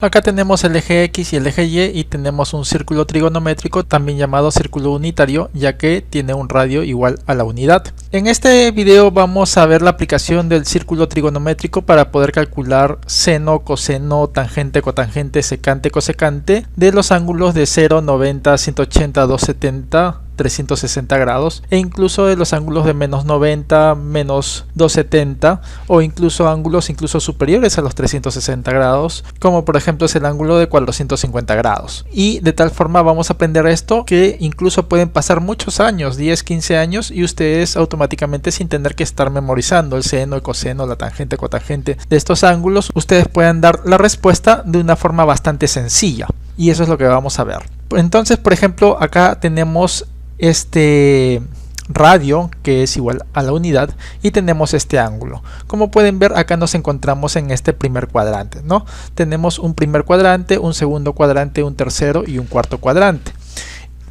Acá tenemos el eje X y el eje Y y tenemos un círculo trigonométrico también llamado círculo unitario, ya que tiene un radio igual a la unidad. En este video vamos a ver la aplicación del círculo trigonométrico para poder calcular seno, coseno, tangente, cotangente, secante, cosecante de los ángulos de 0, 90, 180, 270, 360 grados e incluso de los ángulos de menos 90, menos 270 o incluso ángulos superiores a los 360 grados, como por ejemplo es el ángulo de 450 grados. Y de tal forma vamos a aprender esto que incluso pueden pasar muchos años, 10, 15 años, y ustedes automáticamente, sin tener que estar memorizando el seno, el coseno, la tangente, cotangente de estos ángulos, ustedes puedan dar la respuesta de una forma bastante sencilla. Y eso es lo que vamos a ver. Entonces, por ejemplo, acá tenemos este radio que es igual a la unidad y tenemos este ángulo. Como pueden ver, acá nos encontramos en este primer cuadrante, ¿no? Tenemos un primer cuadrante, un segundo cuadrante, un tercero y un cuarto cuadrante.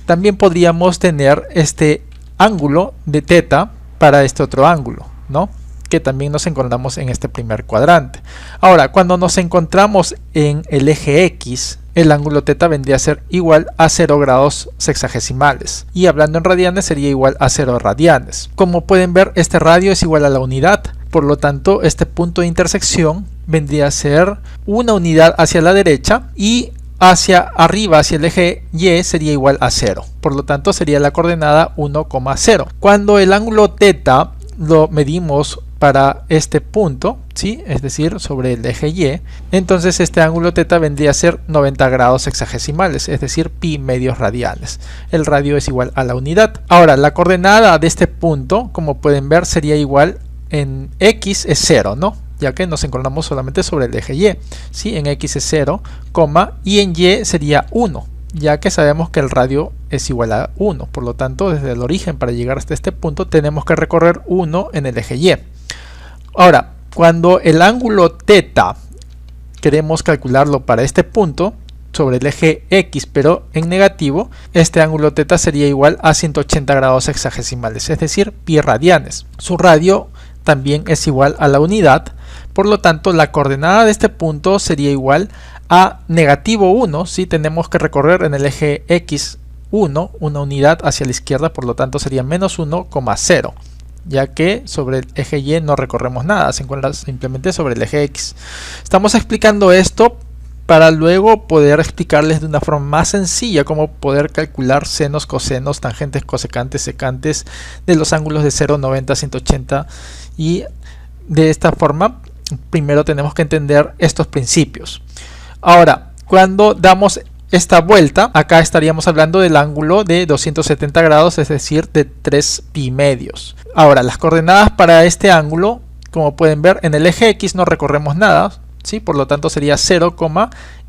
También podríamos tener este ángulo de θ para este otro ángulo, ¿no? Que también nos encontramos en este primer cuadrante. Ahora, cuando nos encontramos en el eje X, el ángulo θ vendría a ser igual a 0 grados sexagesimales. Y hablando en radianes, sería igual a 0 radianes. Como pueden ver, este radio es igual a la unidad. Por lo tanto, este punto de intersección vendría a ser una unidad hacia la derecha y hacia arriba, hacia el eje Y, sería igual a 0. Por lo tanto, sería la coordenada 1,0. Cuando el ángulo θ lo medimos para este punto, ¿sí? Es decir, sobre el eje Y, entonces este ángulo θ vendría a ser 90 grados sexagesimales, es decir, pi medios radianes. El radio es igual a la unidad. Ahora, la coordenada de este punto, como pueden ver, sería igual en X es 0, ¿no? Ya que nos encontramos solamente sobre el eje Y, ¿sí? En X es 0, y en Y sería 1. Ya que sabemos que el radio es igual a 1, por lo tanto desde el origen para llegar hasta este punto tenemos que recorrer 1 en el eje Y. Ahora, cuando el ángulo θ queremos calcularlo para este punto sobre el eje X pero en negativo, este ángulo θ sería igual a 180 grados sexagesimales, es decir, pi radianes. Su radio también es igual a la unidad, por lo tanto la coordenada de este punto sería igual a negativo 1, si tenemos que recorrer en el eje X 1, una unidad hacia la izquierda, por lo tanto sería menos 1,0, ya que sobre el eje Y no recorremos nada, se encuentra simplemente sobre el eje X. Estamos explicando esto para luego poder explicarles de una forma más sencilla cómo poder calcular senos, cosenos, tangentes, cosecantes, secantes de los ángulos de 0, 90, 180 y de esta forma primero tenemos que entender estos principios. Ahora, cuando damos esta vuelta, acá estaríamos hablando del ángulo de 270 grados, es decir, de 3 pi medios. Ahora, las coordenadas para este ángulo, como pueden ver, en el eje X no recorremos nada, ¿sí? Por lo tanto sería 0,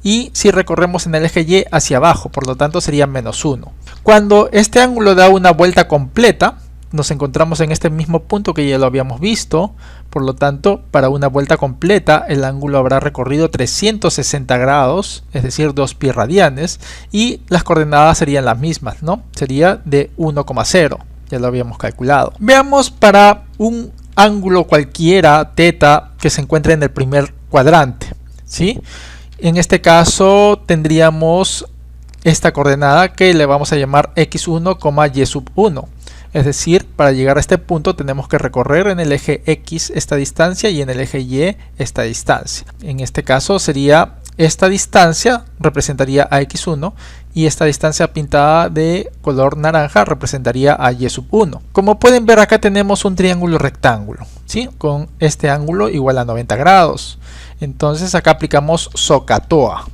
y si recorremos en el eje Y hacia abajo, por lo tanto sería menos 1. Cuando este ángulo da una vuelta completa, nos encontramos en este mismo punto que ya lo habíamos visto, por lo tanto para una vuelta completa el ángulo habrá recorrido 360 grados, es decir 2 pi radianes, y las coordenadas serían las mismas, ¿no? Sería de 1,0, ya lo habíamos calculado. Veamos para un ángulo cualquiera θ que se encuentre en el primer cuadrante, ¿sí? En este caso tendríamos esta coordenada que le vamos a llamar x1, y sub 1. Es decir, para llegar a este punto tenemos que recorrer en el eje X esta distancia y en el eje Y esta distancia. En este caso sería esta distancia representaría a x1 y esta distancia pintada de color naranja representaría a y sub 1. Como pueden ver, acá tenemos un triángulo rectángulo, ¿sí? Con este ángulo igual a 90 grados. Entonces acá aplicamos SOHCAHTOA.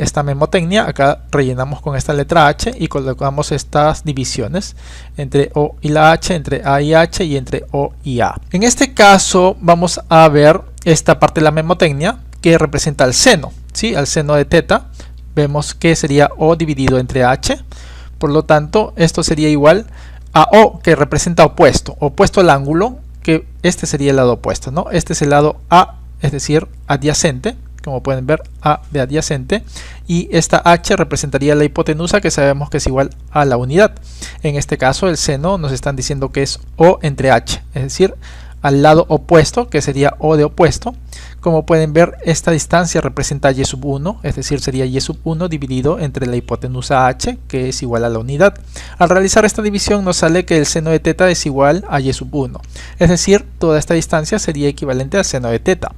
Esta memotecnia, acá rellenamos con esta letra H y colocamos estas divisiones entre O y la H, entre A y H y entre O y A. En este caso vamos a ver esta parte de la memotecnia que representa el seno, ¿sí? Al seno de θ vemos que sería O dividido entre H, por lo tanto esto sería igual a O, que representa opuesto al ángulo, que este sería el lado opuesto, ¿no? Este es el lado A, es decir, adyacente. Como pueden ver, A de adyacente, y esta H representaría la hipotenusa, que sabemos que es igual a la unidad. En este caso el seno nos están diciendo que es O entre H, es decir, al lado opuesto, que sería O de opuesto, Como pueden ver, esta distancia representa y sub 1, es decir, sería y sub 1 dividido entre la hipotenusa h, que es igual a la unidad. Al realizar esta división nos sale que el seno de teta es igual a y sub 1, es decir, toda esta distancia sería equivalente al seno de teta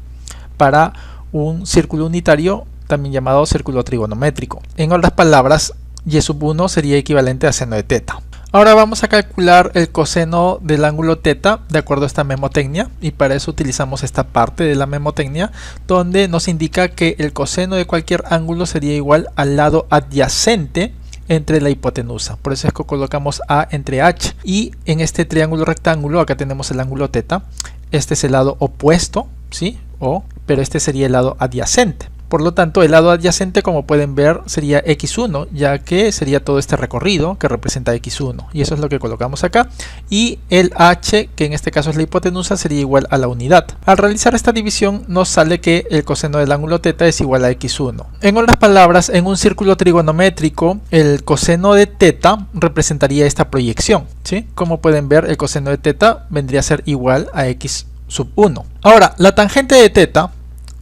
para un círculo unitario, también llamado círculo trigonométrico. En otras palabras, y sub 1 sería equivalente a seno de teta. Ahora vamos a calcular el coseno del ángulo teta de acuerdo a esta memotecnia, y para eso utilizamos esta parte de la memotecnia donde nos indica que el coseno de cualquier ángulo sería igual al lado adyacente entre la hipotenusa. Por eso es que colocamos A entre H, y en este triángulo rectángulo acá tenemos el ángulo teta. Este es el lado opuesto, ¿sí? Pero este sería el lado adyacente. Por lo tanto, el lado adyacente, como pueden ver, sería x1, ya que sería todo este recorrido que representa x1. Y eso es lo que colocamos acá. Y el h, que en este caso es la hipotenusa, sería igual a la unidad. Al realizar esta división, nos sale que el coseno del ángulo teta es igual a x1. En otras palabras, en un círculo trigonométrico, el coseno de teta representaría esta proyección, ¿sí? Como pueden ver, el coseno de teta vendría a ser igual a x sub 1. Ahora, la tangente de teta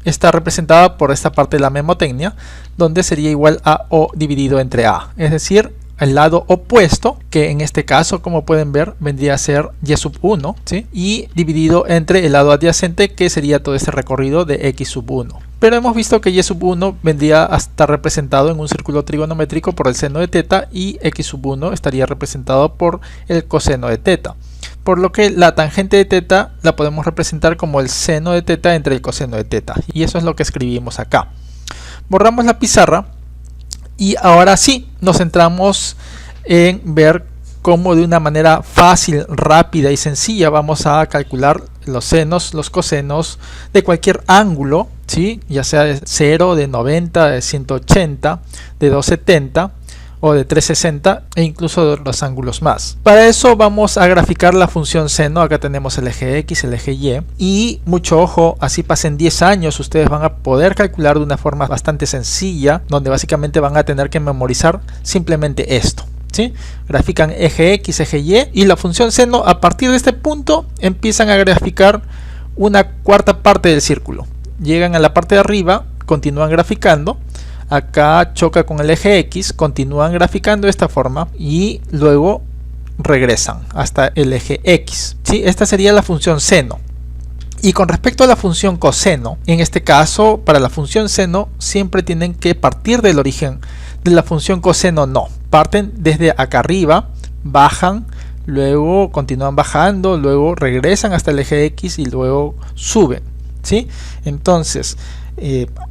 está representada por esta parte de la memotecnia, donde sería igual a O dividido entre A, es decir, el lado opuesto, que en este caso, como pueden ver, vendría a ser y sub 1, ¿sí? Y dividido entre el lado adyacente, que sería todo este recorrido de x sub 1. Pero hemos visto que y sub 1 vendría a estar representado en un círculo trigonométrico por el seno de teta, y x sub 1 estaría representado por el coseno de teta. Por lo que la tangente de teta la podemos representar como el seno de teta entre el coseno de teta. Y eso es lo que escribimos acá. Borramos la pizarra y ahora sí nos centramos en ver cómo de una manera fácil, rápida y sencilla vamos a calcular los senos, los cosenos de cualquier ángulo, ¿sí? Ya sea de 0, de 90, de 180, de 270 o de 360 e incluso de los ángulos más. Para eso vamos a graficar la función seno. Acá tenemos el eje X, el eje Y, y mucho ojo, así pasen 10 años ustedes van a poder calcular de una forma bastante sencilla, donde básicamente van a tener que memorizar simplemente esto, ¿sí? Grafican eje X, eje Y, y la función seno a partir de este punto empiezan a graficar una cuarta parte del círculo. Llegan a la parte de arriba, continúan graficando. Acá choca con el eje X, continúan graficando de esta forma y luego regresan hasta el eje X, ¿sí? Esta sería la función seno. Y con respecto a la función coseno, en este caso, para la función seno siempre tienen que partir del origen. De la función coseno no, parten desde acá arriba, bajan, luego continúan bajando, luego regresan hasta el eje X y luego suben, ¿sí? Entonces,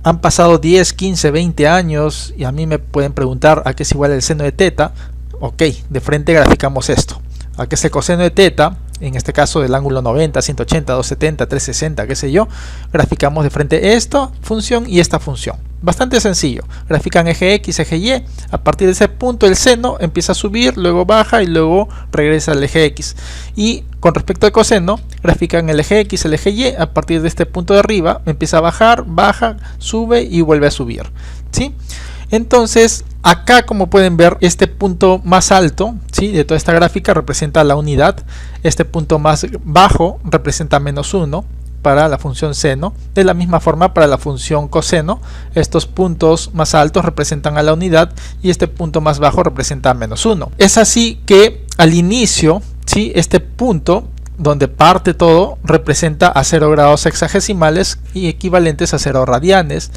han pasado 10, 15, 20 años y a mí me pueden preguntar a qué es igual el seno de teta. Ok, de frente graficamos esto. A qué es el coseno de teta, en este caso del ángulo 90, 180, 270, 360, qué sé yo. Graficamos de frente esta función y esta función. Bastante sencillo. Grafican eje X, eje Y. A partir de ese punto el seno empieza a subir, luego baja y luego regresa al eje X. Y con respecto al coseno, grafican el eje X, el eje Y. A partir de este punto de arriba empieza a bajar, baja, sube y vuelve a subir, ¿sí? Entonces, acá como pueden ver, este punto más alto, ¿sí?, de toda esta gráfica representa la unidad. Este punto más bajo representa -1 para la función seno. De la misma forma para la función coseno, estos puntos más altos representan a la unidad y este punto más bajo representa a -1. Es así que al inicio, ¿sí?, este punto donde parte todo representa a 0 grados sexagesimales y equivalentes a 0 radianes.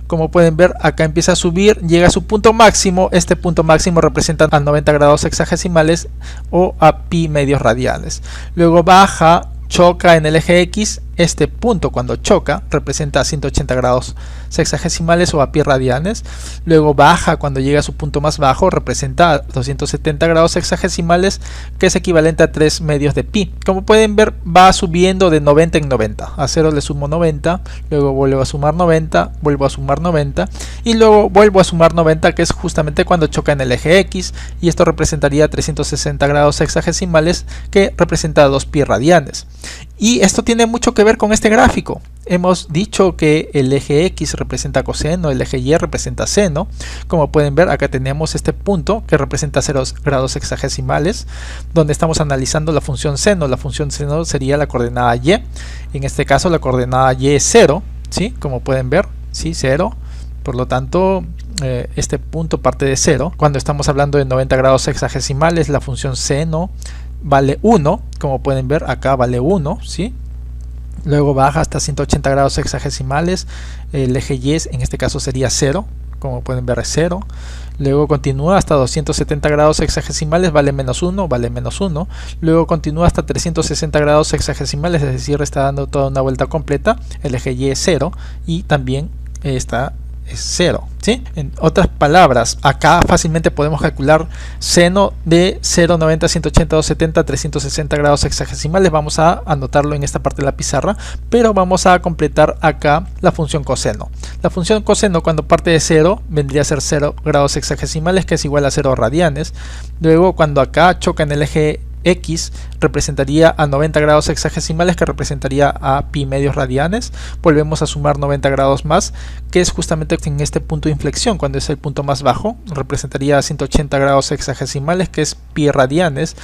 Como pueden ver, acá empieza a subir, llega a su punto máximo. Este punto máximo representa a 90 grados sexagesimales o a pi medios radianes. Luego baja, choca en el eje X. Este punto, cuando choca, representa a 180 grados sexagesimales o a pi radianes. Luego baja cuando llega a su punto más bajo, representa a 270 grados sexagesimales, que es equivalente a 3 medios de pi. Como pueden ver, va subiendo de 90 en 90. A 0 le sumo 90, luego vuelvo a sumar 90, vuelvo a sumar 90 y luego vuelvo a sumar 90, que es justamente cuando choca en el eje X, y esto representaría 360 grados sexagesimales, que representa 2 pi radianes. Y esto tiene mucho que ver con este gráfico. Hemos dicho que el eje X representa coseno, el eje Y representa seno. Como pueden ver, acá tenemos este punto que representa 0 grados sexagesimales, donde estamos analizando la función seno. La función seno sería la coordenada Y. En este caso la coordenada Y es 0. ¿sí? Como pueden ver, ¿sí? 0. Por lo tanto, este punto parte de 0. Cuando estamos hablando de 90 grados sexagesimales, la función seno vale 1. Como pueden ver, acá vale 1, ¿sí? Luego baja hasta 180 grados sexagesimales. El eje Y en este caso sería 0. Como pueden ver, es 0. Luego continúa hasta 270 grados sexagesimales, vale menos 1, vale menos 1. Luego continúa hasta 360 grados sexagesimales, es decir, está dando toda una vuelta completa. El eje Y es 0 y también está es 0, ¿sí? En otras palabras, acá fácilmente podemos calcular seno de 0, 90, 180, 270, 360 grados sexagesimales. Vamos a anotarlo en esta parte de la pizarra, pero vamos a completar acá la función coseno. La función coseno, cuando parte de 0, vendría a ser 0 grados sexagesimales, que es igual a 0 radianes. Luego, cuando acá choca en el eje X, representaría a 90 grados sexagesimales, que representaría a pi medios radianes. Volvemos a sumar 90 grados más, que es justamente en este punto de inflexión, cuando es el punto más bajo, representaría a 180 grados sexagesimales, que es pi radianes.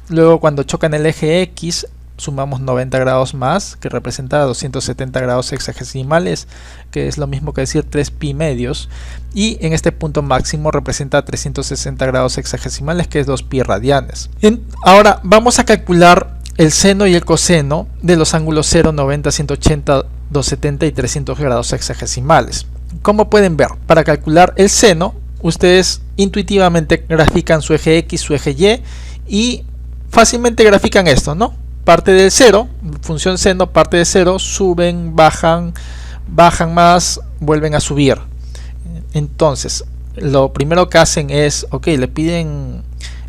Luego, cuando choca en el eje X, sumamos 90 grados más, que representa 270 grados sexagesimales, que es lo mismo que decir 3 pi medios, y en este punto máximo representa 360 grados sexagesimales, que es 2 pi radianes. Ahora vamos a calcular el seno y el coseno de los ángulos 0, 90, 180, 270 y 300 grados sexagesimales. Como pueden ver, para calcular el seno, ustedes intuitivamente grafican su eje X, su eje Y fácilmente grafican esto, ¿no? Parte del 0, función seno, parte de 0, suben, bajan más, vuelven a subir. Entonces, lo primero que hacen es, ok, le piden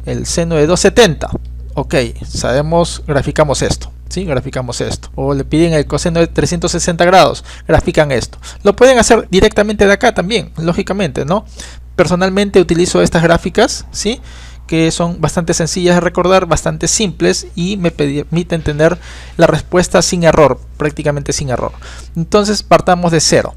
el seno de 270. Ok, sabemos, graficamos esto, ¿sí? Graficamos esto. O le piden el coseno de 360 grados, grafican esto. Lo pueden hacer directamente de acá también, lógicamente, ¿no? Personalmente utilizo estas gráficas, ¿sí? Que son bastante sencillas de recordar, bastante simples y me permiten tener la respuesta sin error, prácticamente sin error. Entonces partamos de 0.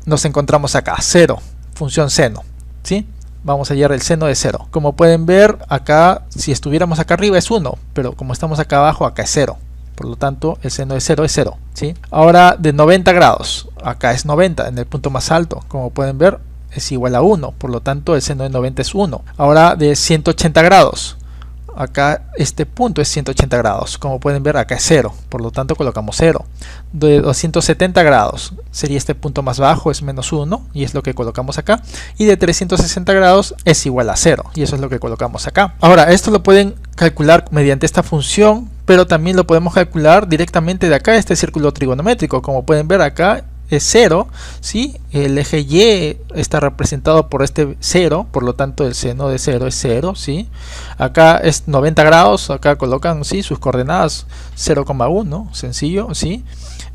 Nos encontramos acá, 0, función seno, ¿sí? Vamos a hallar el seno de 0. Como pueden ver, acá, si estuviéramos acá arriba es 1, pero como estamos acá abajo, acá es 0. Por lo tanto, el seno de 0 es 0, ¿sí? Ahora, de 90 grados, acá es 90, en el punto más alto. Como pueden ver, es igual a 1, por lo tanto el seno de 90 es 1. Ahora de 180 grados, acá este punto es 180 grados, como pueden ver acá es 0, por lo tanto colocamos 0. De 270 grados sería este punto más bajo, es menos 1 y es lo que colocamos acá. Y de 360 grados es igual a 0 y eso es lo que colocamos acá. Ahora esto lo pueden calcular mediante esta función, pero también lo podemos calcular directamente de acá, este círculo trigonométrico. Como pueden ver acá es 0, ¿sí? El eje Y está representado por este 0, por lo tanto el seno de 0 es 0, ¿sí? Acá es 90 grados, acá colocan, ¿sí?, sus coordenadas 0,1, sencillo, ¿sí?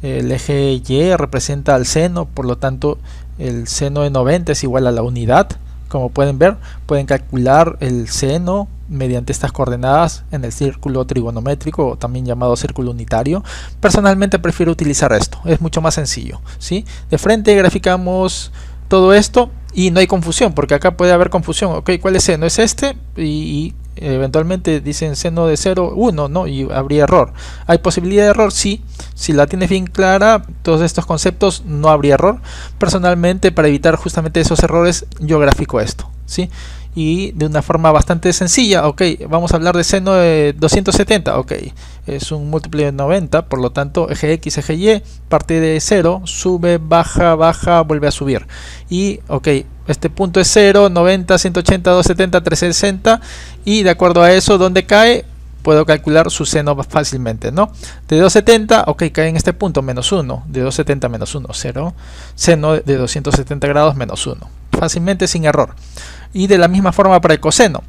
El eje Y representa al seno, por lo tanto el seno de 90 es igual a la unidad. Como pueden ver, pueden calcular el seno mediante estas coordenadas en el círculo trigonométrico, también llamado círculo unitario. Personalmente prefiero utilizar esto, es mucho más sencillo, ¿sí? De frente graficamos todo esto y no hay confusión, porque acá puede haber confusión. Ok, ¿cuál es seno? Es este y eventualmente dicen seno de 0, 1, ¿no? Y habría error. ¿Hay posibilidad de error? Sí. Si la tienes bien clara, todos estos conceptos, no habría error. Personalmente, para evitar justamente esos errores, yo grafico esto, ¿sí? Y de una forma bastante sencilla. Ok, vamos a hablar de seno de 270. Ok, es un múltiplo de 90, por lo tanto eje X, eje Y, parte de 0, sube, baja, vuelve a subir. Y ok, este punto es 0, 90, 180, 270, 360 y de acuerdo a eso, ¿dónde cae? Puedo calcular su seno fácilmente, ¿no? De 270, ok, cae en este punto, menos 1. De 270 menos 1, 0. Seno de 270 grados menos 1. Fácilmente, sin error. Y de la misma forma para el coseno.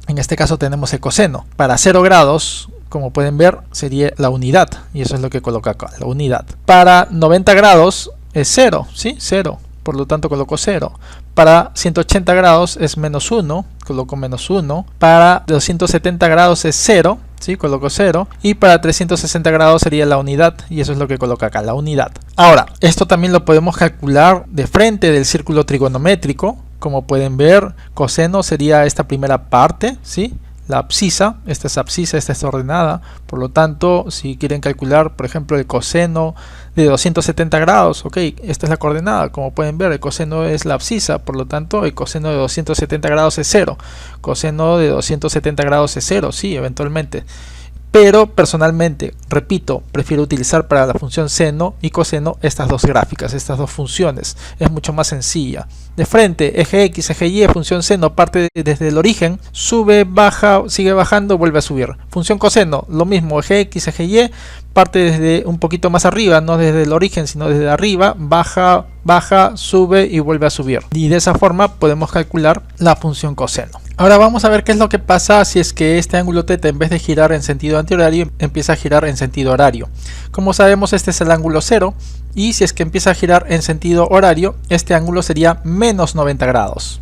En este caso tenemos el coseno. Para 0 grados, como pueden ver, sería la unidad. Y eso es lo que coloca acá, la unidad. Para 90 grados es 0, ¿sí? 0. Por lo tanto coloco 0. Para 180 grados es menos 1, coloco menos 1. Para 270 grados es 0, ¿sí? Coloco 0. Y para 360 grados sería la unidad, y eso es lo que coloca acá, la unidad. Ahora, esto también lo podemos calcular de frente del círculo trigonométrico. Como pueden ver, coseno sería esta primera parte, ¿sí? la abscisa, esta es abscisa, esta es ordenada, por lo tanto si quieren calcular por ejemplo el coseno de 270 grados, ok, esta es la coordenada, como pueden ver el coseno es la abscisa, por lo tanto el coseno de 270 grados es 0, coseno de 270 grados es 0, sí, eventualmente. Pero personalmente, repito, prefiero utilizar para la función seno y coseno estas dos gráficas, estas dos funciones. Es mucho más sencilla. De frente, eje X, eje Y, función seno parte desde el origen, sube, baja, sigue bajando, vuelve a subir. Función coseno, lo mismo, eje X, eje Y, parte desde un poquito más arriba, no desde el origen, sino desde arriba, baja, baja, sube y vuelve a subir. Y de esa forma podemos calcular la función coseno. Ahora vamos a ver qué es lo que pasa si es que este ángulo θ en vez de girar en sentido antihorario empieza a girar en sentido horario. Como sabemos, este es el ángulo 0 y si es que empieza a girar en sentido horario, este ángulo sería menos 90 grados.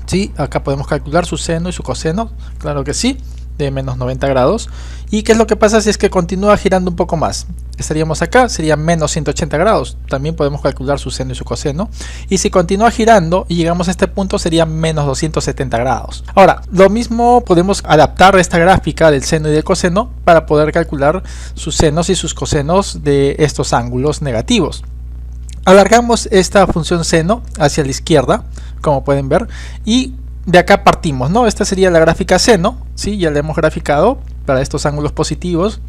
¿Sí? Acá podemos calcular su seno y su coseno, claro que sí, de menos 90 grados. ¿Y qué es lo que pasa si es que continúa girando un poco más? Estaríamos acá, sería menos 180 grados. También podemos calcular su seno y su coseno. Y si continúa girando y llegamos a este punto, sería menos 270 grados. Ahora, lo mismo podemos adaptar esta gráfica del seno y del coseno para poder calcular sus senos y sus cosenos de estos ángulos negativos. Alargamos esta función seno hacia la izquierda, como pueden ver, y de acá partimos, ¿no? Esta sería la gráfica seno, ¿sí? Ya la hemos graficado para estos ángulos positivos.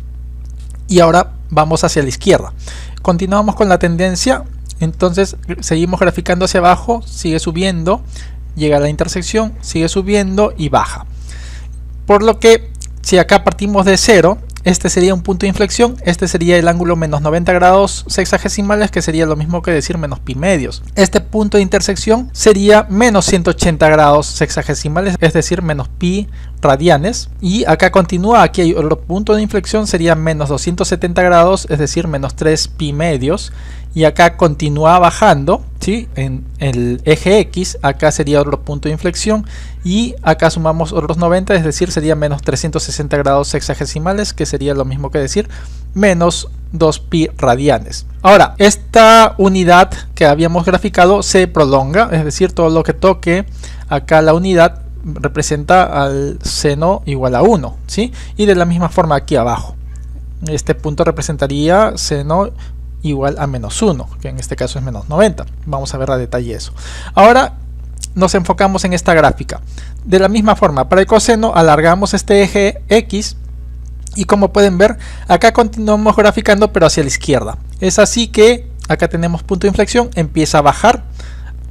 Y ahora vamos hacia la izquierda. Continuamos con la tendencia, entonces seguimos graficando hacia abajo, sigue subiendo, llega a la intersección, sigue subiendo y baja. Por lo que si acá partimos de 0, este sería un punto de inflexión, este sería el ángulo menos 90 grados sexagesimales, que sería lo mismo que decir menos pi medios. Este punto de intersección sería menos 180 grados sexagesimales, es decir, menos pi radianes. Y acá continúa, aquí hay otro punto de inflexión, sería menos 270 grados, es decir, menos 3 pi medios. Y acá continúa bajando, ¿sí? En el eje X, acá sería otro punto de inflexión. Y acá sumamos otros 90, es decir, sería menos 360 grados sexagesimales, que sería lo mismo que decir menos 2 pi radianes. Ahora, esta unidad que habíamos graficado se prolonga, es decir, todo lo que toque acá la unidad representa al seno igual a 1, ¿sí? Y de la misma forma aquí abajo. Este punto representaría seno igual a menos 1, que en este caso es menos 90. Vamos a ver a detalle eso. Ahora nos enfocamos en esta gráfica. De la misma forma, para el coseno alargamos este eje X y como pueden ver, acá continuamos graficando pero hacia la izquierda. Es así que acá tenemos punto de inflexión, empieza a bajar,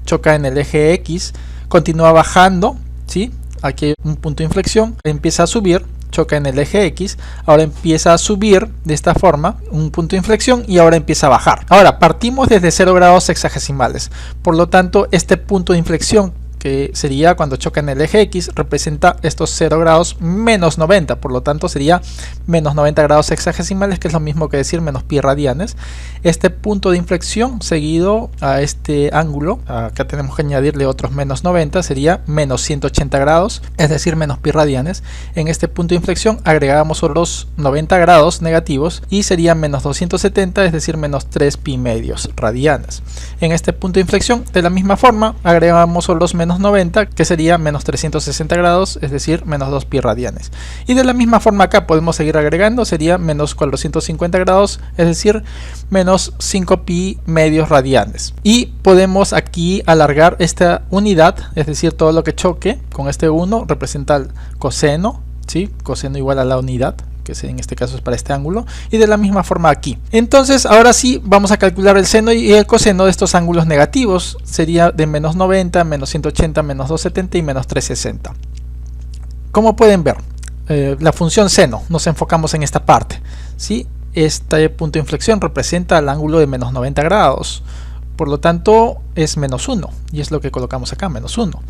choca en el eje X, continúa bajando, ¿sí? Aquí hay un punto de inflexión, empieza a subir, choca en el eje X, ahora empieza a subir de esta forma, un punto de inflexión y ahora empieza a bajar. Ahora partimos desde 0 grados sexagesimales, por lo tanto este punto de inflexión que sería cuando choca en el eje X representa estos 0 grados menos 90, por lo tanto sería menos 90 grados sexagesimales, que es lo mismo que decir menos pi radianes. Este punto de inflexión seguido a este ángulo, acá tenemos que añadirle otros menos 90, sería menos 180 grados, es decir menos pi radianes. En este punto de inflexión agregamos otros 90 grados negativos y sería menos 270, es decir menos 3 pi medios radianes. En este punto de inflexión de la misma forma agregamos otros menos 90, que sería menos 360 grados, es decir menos 2 pi radianes. Y de la misma forma acá podemos seguir agregando, sería menos 450 grados, es decir menos 5 pi medios radianes. Y podemos aquí alargar esta unidad, es decir todo lo que choque con este 1 representa el coseno, ¿sí? Coseno igual a la unidad, que en este caso es para este ángulo, y de la misma forma aquí. Entonces ahora sí vamos a calcular el seno y el coseno de estos ángulos negativos. Sería de menos 90, menos 180, menos 270 y menos 360. Como pueden ver, la función seno, nos enfocamos en esta parte, ¿sí? Este punto de inflexión representa el ángulo de menos 90 grados, por lo tanto es menos 1, y es lo que colocamos acá, menos 1.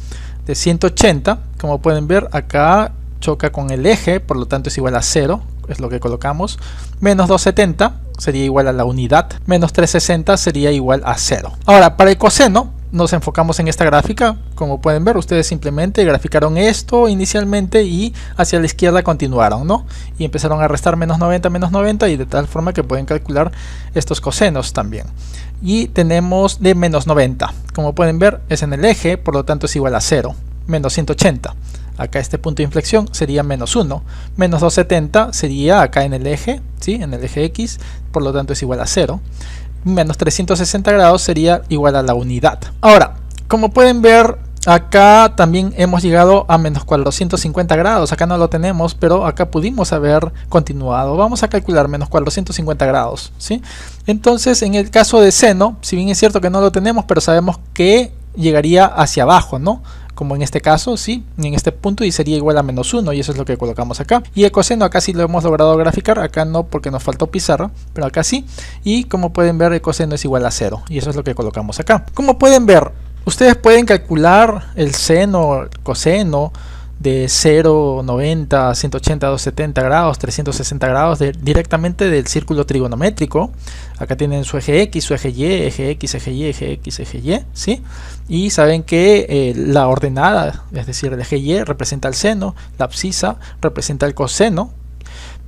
De 180, como pueden ver acá choca con el eje, por lo tanto es igual a 0, es lo que colocamos. Menos 270 sería igual a la unidad, menos 360 sería igual a 0. Ahora, para el coseno nos enfocamos en esta gráfica. Como pueden ver, ustedes simplemente graficaron esto inicialmente y hacia la izquierda continuaron, ¿no? Y empezaron a restar menos 90 y de tal forma que pueden calcular estos cosenos también. Y tenemos de menos 90, como pueden ver es en el eje, por lo tanto es igual a 0, menos 180. acá este punto de inflexión sería menos 1. Menos 270 sería acá en el eje, ¿sí? En el eje X, por lo tanto es igual a 0. Menos 360 grados sería igual a la unidad. Ahora, como pueden ver, acá también hemos llegado a menos 450 grados. Acá no lo tenemos, pero acá pudimos haber continuado. Vamos a calcular menos 450 grados, ¿sí? Entonces, en el caso de seno, si bien es cierto que no lo tenemos, pero sabemos que llegaría hacia abajo, ¿no? Como en este caso, sí, en este punto, y sería igual a menos 1, y eso es lo que colocamos acá. Y el coseno acá sí lo hemos logrado graficar, acá no porque nos faltó pizarra, pero acá sí. Y como pueden ver, el coseno es igual a 0, y eso es lo que colocamos acá. Como pueden ver, ustedes pueden calcular el seno, el coseno de 0, 90, 180, 270 grados, 360 grados directamente del círculo trigonométrico. Acá tienen su eje X, su eje Y, eje X, eje Y, eje X, eje Y, ¿sí? Y saben que la ordenada, es decir, el eje Y representa el seno, la abscisa representa el coseno.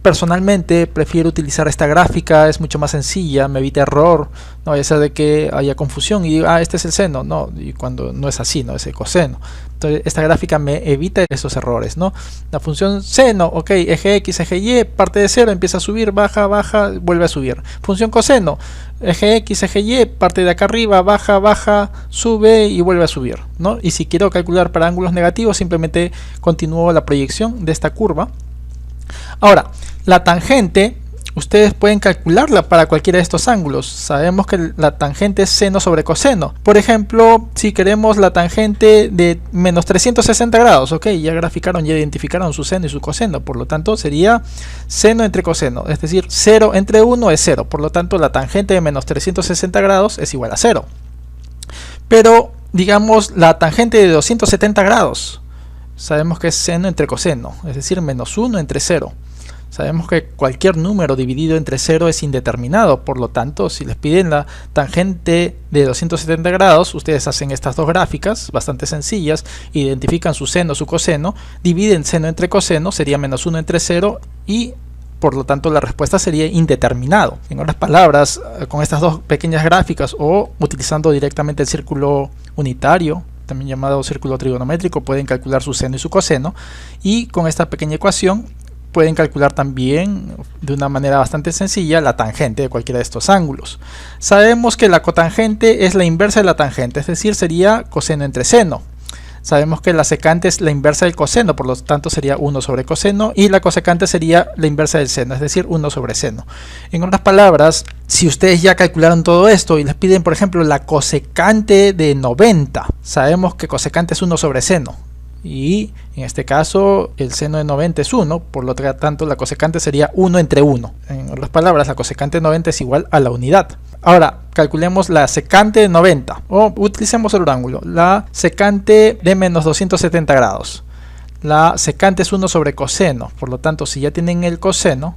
Personalmente prefiero utilizar esta gráfica, es mucho más sencilla, me evita error, no vaya a ser de que haya confusión y diga, este es el seno, no, y cuando no es así, no es el coseno. Entonces esta gráfica me evita esos errores, ¿no? La función seno, ok, eje X, eje Y, parte de 0, empieza a subir, baja, baja, vuelve a subir. Función coseno, eje X, eje Y, parte de acá arriba, baja, baja, sube y vuelve a subir, ¿no? Y si quiero calcular para ángulos negativos, simplemente continúo la proyección de esta curva. Ahora, la tangente, ustedes pueden calcularla para cualquiera de estos ángulos. Sabemos que la tangente es seno sobre coseno. Por ejemplo, si queremos la tangente de menos 360 grados, ok, ya graficaron, ya identificaron su seno y su coseno. Por lo tanto, sería seno entre coseno. Es decir, 0 entre 1 es 0. Por lo tanto, la tangente de menos 360 grados es igual a 0. Pero, digamos, la tangente de 270 grados. Sabemos que es seno entre coseno, es decir, menos 1 entre 0. Sabemos que cualquier número dividido entre 0 es indeterminado, por lo tanto, si les piden la tangente de 270 grados, ustedes hacen estas dos gráficas bastante sencillas, identifican su seno, su coseno, dividen seno entre coseno, sería menos 1 entre 0 y por lo tanto la respuesta sería indeterminado. En otras palabras, con estas dos pequeñas gráficas o utilizando directamente el círculo unitario, también llamado círculo trigonométrico, pueden calcular su seno y su coseno, y con esta pequeña ecuación pueden calcular también de una manera bastante sencilla la tangente de cualquiera de estos ángulos. Sabemos que la cotangente es la inversa de la tangente, es decir, sería coseno entre seno. Sabemos que la secante es la inversa del coseno, por lo tanto sería 1 sobre coseno, y la cosecante sería la inversa del seno, es decir, 1 sobre seno. En otras palabras, si ustedes ya calcularon todo esto y les piden, por ejemplo, la cosecante de 90, sabemos que cosecante es 1 sobre seno, y en este caso el seno de 90 es 1, por lo tanto la cosecante sería 1 entre 1. En otras palabras, la cosecante de 90 es igual a la unidad. Ahora, calculemos la secante de 90, o utilicemos el ángulo, la secante de menos 270 grados. La secante es 1 sobre coseno, por lo tanto, si ya tienen el coseno,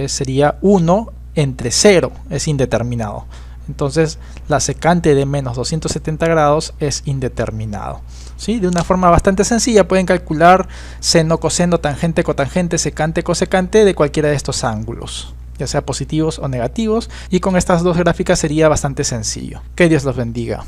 sería 1 entre 0, es indeterminado. Entonces, la secante de menos 270 grados es indeterminado. ¿Sí? De una forma bastante sencilla pueden calcular seno, coseno, tangente, cotangente, secante, cosecante de cualquiera de estos ángulos, ya sea positivos o negativos, y con estas dos gráficas sería bastante sencillo. Que Dios los bendiga.